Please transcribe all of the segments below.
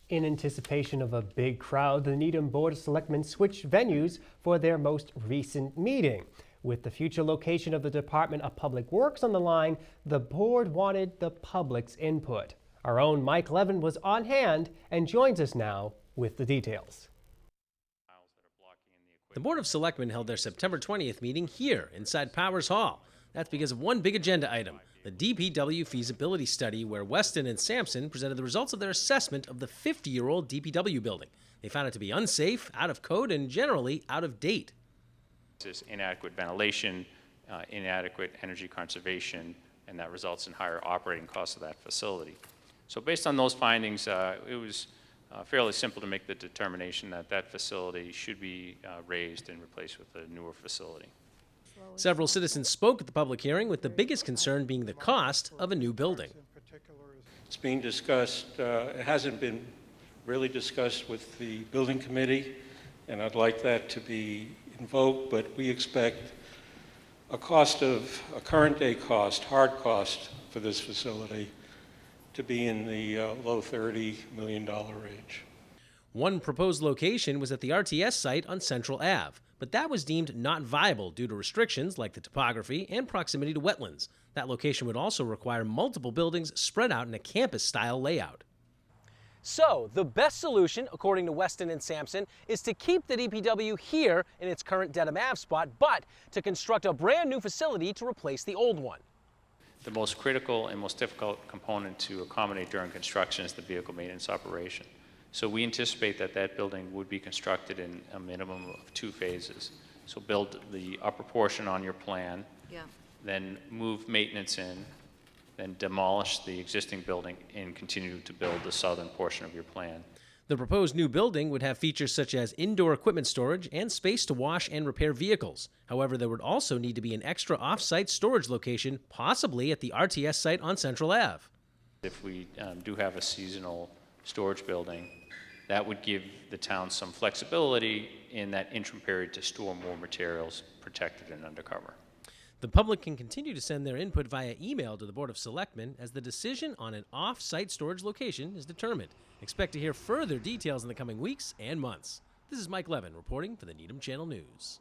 In anticipation of a big crowd, the Needham Board of Selectmen switched venues for their most recent meeting. With the future location of the Department of Public Works on the line, the board wanted the public's input. Our own Mike Levin was on hand and joins us now with the details. The Board of Selectmen held their September 20th meeting here inside Powers Hall. That's because of one big agenda item, the DPW feasibility study, where Weston and Sampson presented the results of their assessment of the 50-year-old DPW building. They found it to be unsafe, out of code, and generally out of date. There's inadequate ventilation, inadequate energy conservation, and that results in higher operating costs of that facility. So based on those findings, it was fairly simple to make the determination that that facility should be raised and replaced with a newer facility. Several citizens spoke at the public hearing, with the biggest concern being the cost of a new building. It's being discussed. It hasn't been really discussed with the building committee, and I'd like that to be invoked, but we expect a current day cost, hard cost for this facility to be in the low $30 million range. One proposed location was at the RTS site on Central Ave, but that was deemed not viable due to restrictions like the topography and proximity to wetlands. That location would also require multiple buildings spread out in a campus-style layout. So, the best solution, according to Weston and Sampson, is to keep the DPW here in its current Dedham Ave spot, but to construct a brand new facility to replace the old one. The most critical and most difficult component to accommodate during construction is the vehicle maintenance operation. So we anticipate that that building would be constructed in a minimum of 2 phases. So build the upper portion on your plan, then move maintenance in, then demolish the existing building and continue to build the southern portion of your plan. The proposed new building would have features such as indoor equipment storage and space to wash and repair vehicles. However, there would also need to be an extra off-site storage location, possibly at the RTS site on Central Ave. If we do have a seasonal storage building, that would give the town some flexibility in that interim period to store more materials protected and undercover. The public can continue to send their input via email to the Board of Selectmen as the decision on an off-site storage location is determined. Expect to hear further details in the coming weeks and months. This is Mike Levin reporting for the Needham Channel News.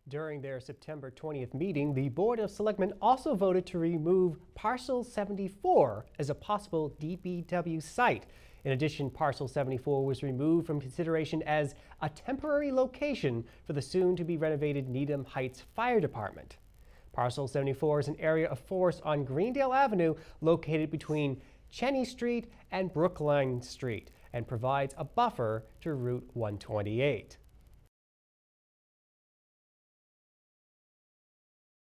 During their September 20th meeting, the Board of Selectmen also voted to remove Parcel 74 as a possible DPW site. In addition, Parcel 74 was removed from consideration as a temporary location for the soon-to-be renovated Needham Heights Fire Department. Parcel 74 is an area of forest on Greendale Avenue located between Cheney Street and Brookline Street and provides a buffer to Route 128.